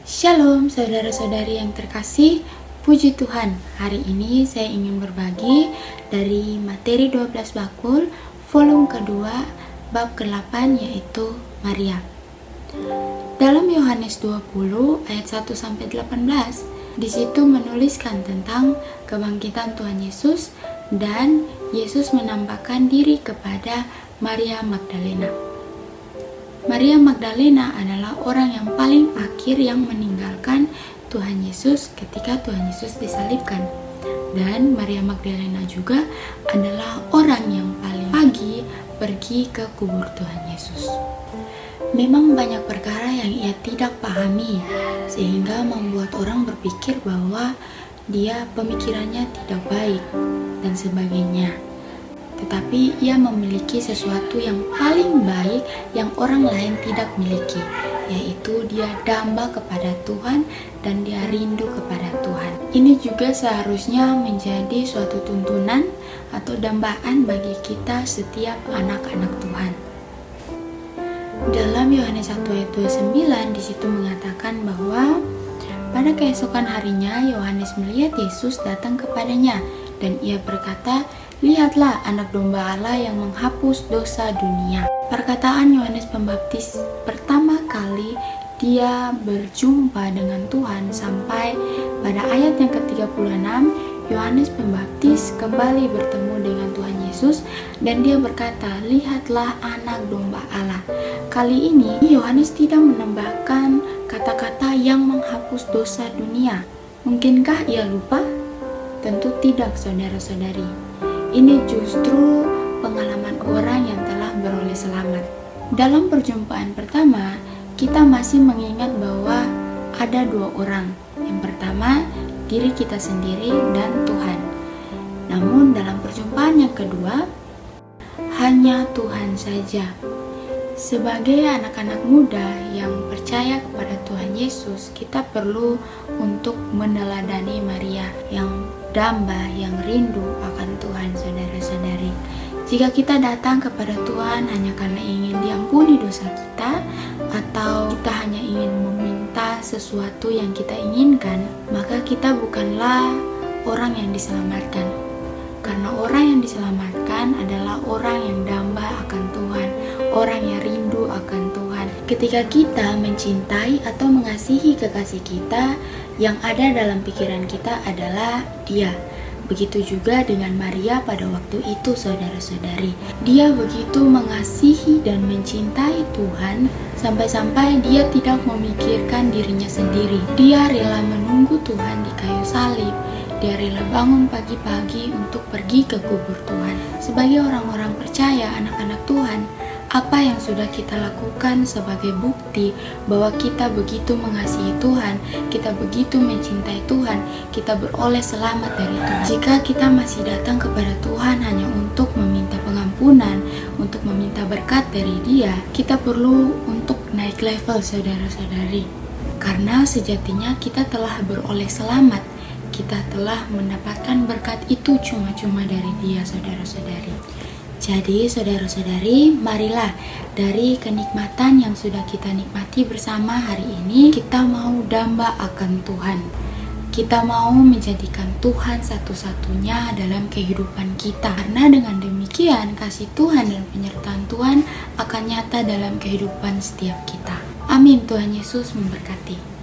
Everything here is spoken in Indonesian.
Shalom saudara-saudari yang terkasih, puji Tuhan. Hari ini saya ingin berbagi dari materi 12 bakul volume kedua bab ke-8 yaitu Maria. Dalam Yohanes 20 ayat 1 sampai 18, di situ menuliskan tentang kebangkitan Tuhan Yesus dan Yesus menampakkan diri kepada Maria Magdalena. Maria Magdalena adalah orang yang paling akhir yang meninggalkan Tuhan Yesus ketika Tuhan Yesus disalibkan. Dan Maria Magdalena juga adalah orang yang paling pagi pergi ke kubur Tuhan Yesus. Memang banyak perkara yang ia tidak pahami, sehingga membuat orang berpikir bahwa dia pemikirannya tidak baik dan sebagainya. Tetapi ia memiliki sesuatu yang paling baik yang orang lain tidak miliki, yaitu dia damba kepada Tuhan dan dia rindu kepada Tuhan. Ini juga seharusnya menjadi suatu tuntunan atau dambaan bagi kita setiap anak-anak Tuhan. Dalam Yohanes 1 ayat 29 disitu mengatakan bahwa pada keesokan harinya Yohanes melihat Yesus datang kepadanya dan ia berkata, "Lihatlah anak domba Allah yang menghapus dosa dunia." Perkataan Yohanes Pembaptis pertama kali dia berjumpa dengan Tuhan sampai pada ayat yang ke-36, Yohanes Pembaptis kembali bertemu dengan Tuhan Yesus dan dia berkata, "Lihatlah anak domba Allah." Kali ini Yohanes tidak menambahkan kata-kata yang menghapus dosa dunia. Mungkinkah ia lupa? Tentu tidak, saudara-saudari. Ini justru pengalaman orang yang telah beroleh selamat. Dalam perjumpaan pertama, kita masih mengingat bahwa ada dua orang. Yang pertama, diri kita sendiri dan Tuhan. Namun dalam perjumpaan yang kedua, hanya Tuhan saja. Sebagai anak-anak muda yang percaya kepada Tuhan Yesus, kita perlu untuk meneladani Maria yang damba, yang rindu akan Tuhan, saudara-saudari. Jika kita datang kepada Tuhan hanya karena ingin diampuni dosa kita, atau kita hanya ingin meminta sesuatu yang kita inginkan, maka kita bukanlah orang yang diselamatkan. Karena orang yang diselamatkan adalah orang yang damba akan Tuhan, orang yang rindu akan Tuhan. Ketika kita mencintai atau mengasihi kekasih kita, yang ada dalam pikiran kita adalah Dia. Begitu juga dengan Maria pada waktu itu, saudara-saudari. Dia begitu mengasihi dan mencintai Tuhan sampai-sampai dia tidak memikirkan dirinya sendiri. Dia rela menunggu Tuhan di kayu salib. Dia rela bangun pagi-pagi untuk pergi ke kubur Tuhan. Sebagai orang-orang percaya, anak-anak Tuhan, apa yang sudah kita lakukan sebagai bukti bahwa kita begitu mengasihi Tuhan, kita begitu mencintai Tuhan, kita beroleh selamat dari Tuhan. Jika kita masih datang kepada Tuhan hanya untuk meminta pengampunan, untuk meminta berkat dari Dia, kita perlu untuk naik level, saudara-saudari. Karena sejatinya kita telah beroleh selamat, kita telah mendapatkan berkat itu cuma-cuma dari Dia, saudara-saudari. Jadi saudara-saudari, marilah dari kenikmatan yang sudah kita nikmati bersama hari ini, kita mau damba akan Tuhan. Kita mau menjadikan Tuhan satu-satunya dalam kehidupan kita. Karena dengan demikian, kasih Tuhan dan penyertaan Tuhan akan nyata dalam kehidupan setiap kita. Amin. Tuhan Yesus memberkati.